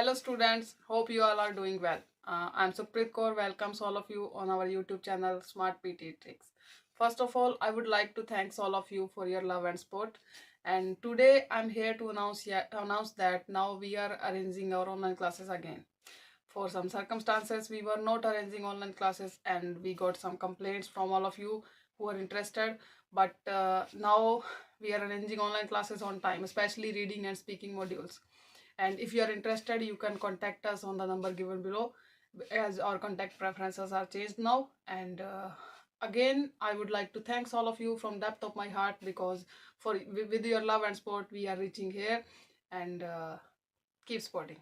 Hello students, hope you all are doing well. I'm Supreet Kaur, welcomes all of you on our YouTube channel Smart PTE Tricks. First of all, I would like to thank all of you for your love and support. And today I'm here to announce that now we are arranging our online classes again. For some circumstances, we were not arranging online classes and we got some complaints from all of you who are interested. But now we are arranging online classes on time, especially reading and speaking modules. And if you are interested, you can contact us on the number given below, as our contact preferences are changed now. And again, I would like to thank all of you from depth of my heart, because with your love and support we are reaching here. And keep supporting.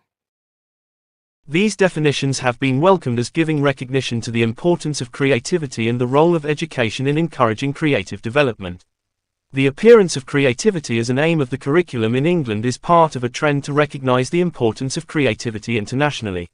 These definitions have been welcomed as giving recognition to the importance of creativity and the role of education in encouraging creative development. The appearance of creativity as an aim of the curriculum in England is part of a trend to recognize the importance of creativity internationally.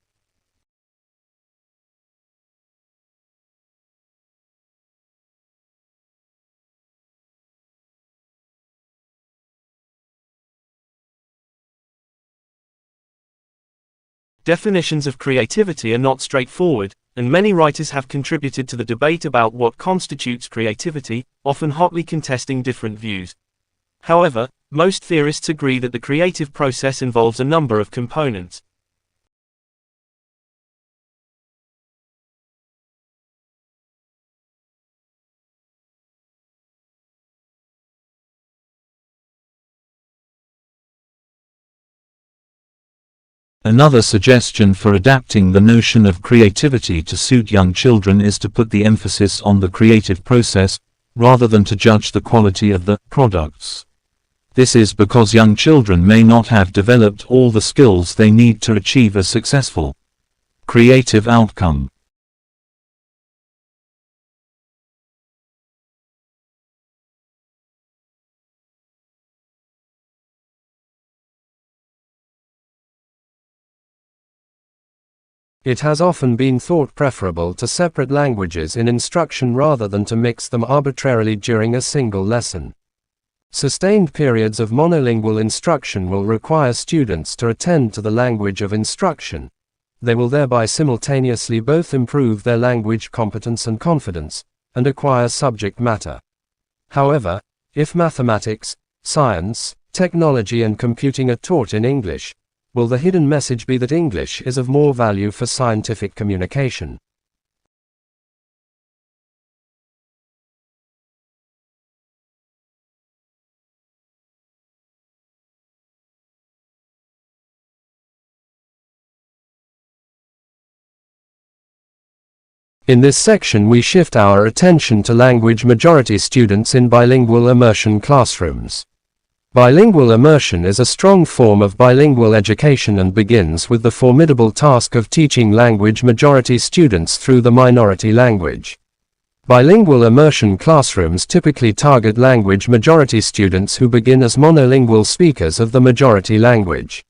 Definitions of creativity are not straightforward, and many writers have contributed to the debate about what constitutes creativity, often hotly contesting different views. However, most theorists agree that the creative process involves a number of components. Another suggestion for adapting the notion of creativity to suit young children is to put the emphasis on the creative process, rather than to judge the quality of the products. This is because young children may not have developed all the skills they need to achieve a successful creative outcome. It has often been thought preferable to separate languages in instruction rather than to mix them arbitrarily during a single lesson. Sustained periods of monolingual instruction will require students to attend to the language of instruction. They will thereby simultaneously both improve their language competence and confidence, and acquire subject matter. However, if mathematics, science, technology and computing are taught in English, will the hidden message be that English is of more value for scientific communication? In this section we shift our attention to language majority students in bilingual immersion classrooms. Bilingual immersion is a strong form of bilingual education and begins with the formidable task of teaching language majority students through the minority language. Bilingual immersion classrooms typically target language majority students who begin as monolingual speakers of the majority language.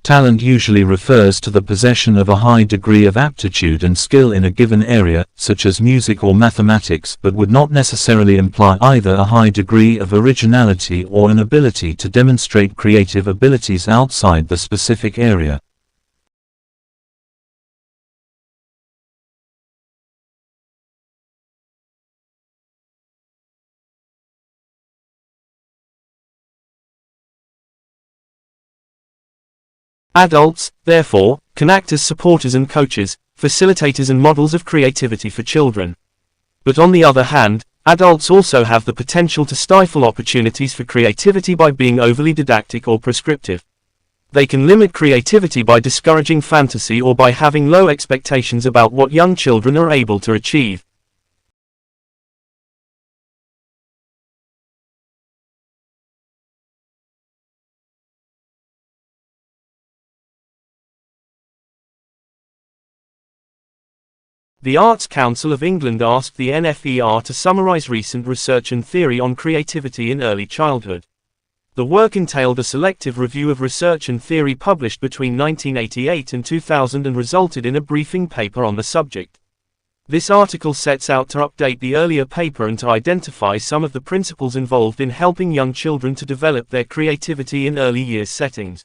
Talent usually refers to the possession of a high degree of aptitude and skill in a given area, such as music or mathematics, but would not necessarily imply either a high degree of originality or an ability to demonstrate creative abilities outside the specific area. Adults, therefore, can act as supporters and coaches, facilitators and models of creativity for children. But on the other hand, adults also have the potential to stifle opportunities for creativity by being overly didactic or prescriptive. They can limit creativity by discouraging fantasy or by having low expectations about what young children are able to achieve. The Arts Council of England asked the NFER to summarize recent research and theory on creativity in early childhood. The work entailed a selective review of research and theory published between 1988 and 2000 and resulted in a briefing paper on the subject. This article sets out to update the earlier paper and to identify some of the principles involved in helping young children to develop their creativity in early years settings.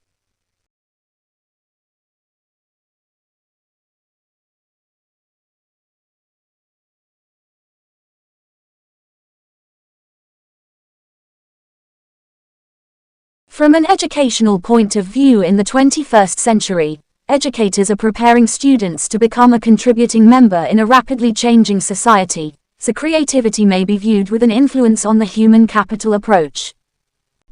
From an educational point of view in the 21st century, educators are preparing students to become a contributing member in a rapidly changing society, so creativity may be viewed with an influence on the human capital approach.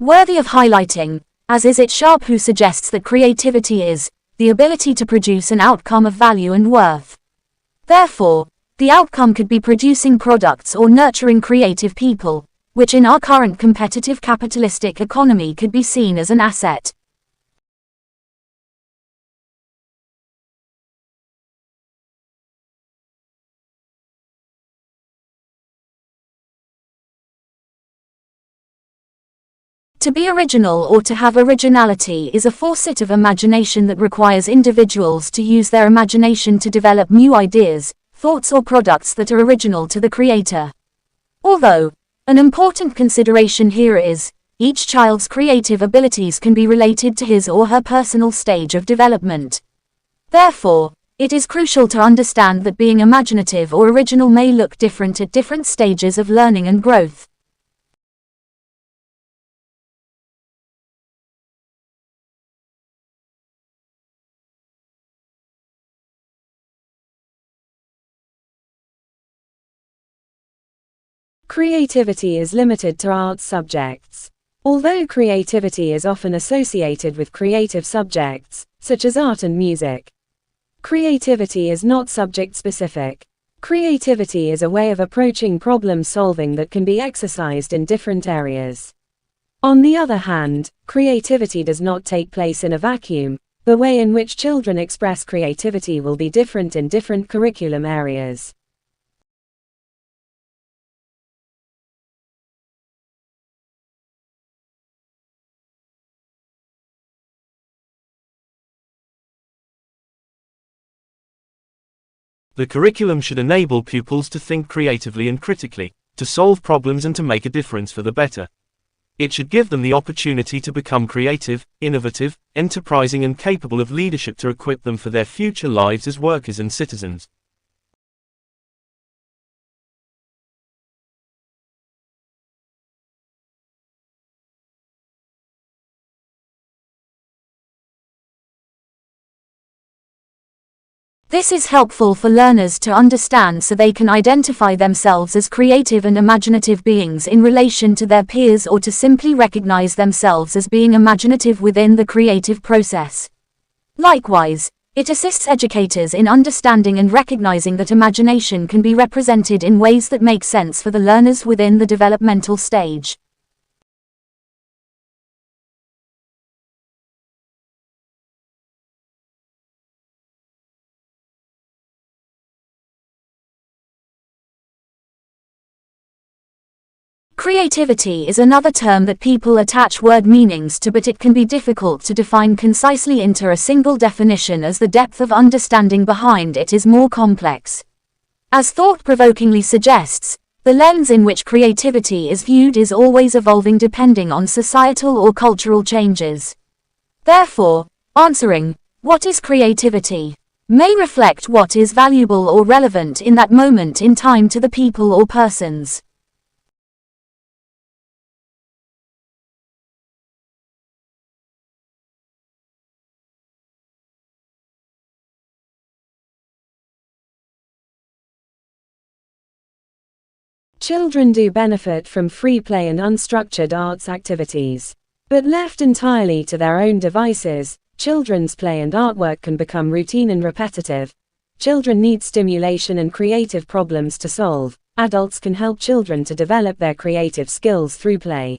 Worthy of highlighting, as is it Sharp who suggests that creativity is the ability to produce an outcome of value and worth. Therefore, the outcome could be producing products or nurturing creative people, which in our current competitive capitalistic economy could be seen as an asset. To be original or to have originality is a facet of imagination that requires individuals to use their imagination to develop new ideas, thoughts or products that are original to the creator. Although, an important consideration here is, each child's creative abilities can be related to his or her personal stage of development. Therefore, it is crucial to understand that being imaginative or original may look different at different stages of learning and growth. Creativity is limited to arts subjects. Although creativity is often associated with creative subjects, such as art and music, creativity is not subject-specific. Creativity is a way of approaching problem solving that can be exercised in different areas. On the other hand, creativity does not take place in a vacuum. The way in which children express creativity will be different in different curriculum areas. The curriculum should enable pupils to think creatively and critically, to solve problems and to make a difference for the better. It should give them the opportunity to become creative, innovative, enterprising and capable of leadership to equip them for their future lives as workers and citizens. This is helpful for learners to understand so they can identify themselves as creative and imaginative beings in relation to their peers or to simply recognize themselves as being imaginative within the creative process. Likewise, it assists educators in understanding and recognizing that imagination can be represented in ways that make sense for the learners within the developmental stage. Creativity is another term that people attach word meanings to, but it can be difficult to define concisely into a single definition as the depth of understanding behind it is more complex. As thought-provokingly suggests, the lens in which creativity is viewed is always evolving depending on societal or cultural changes. Therefore, answering, "What is creativity?" may reflect what is valuable or relevant in that moment in time to the people or persons. Children do benefit from free play and unstructured arts activities. But left entirely to their own devices, children's play and artwork can become routine and repetitive. Children need stimulation and creative problems to solve. Adults can help children to develop their creative skills through play.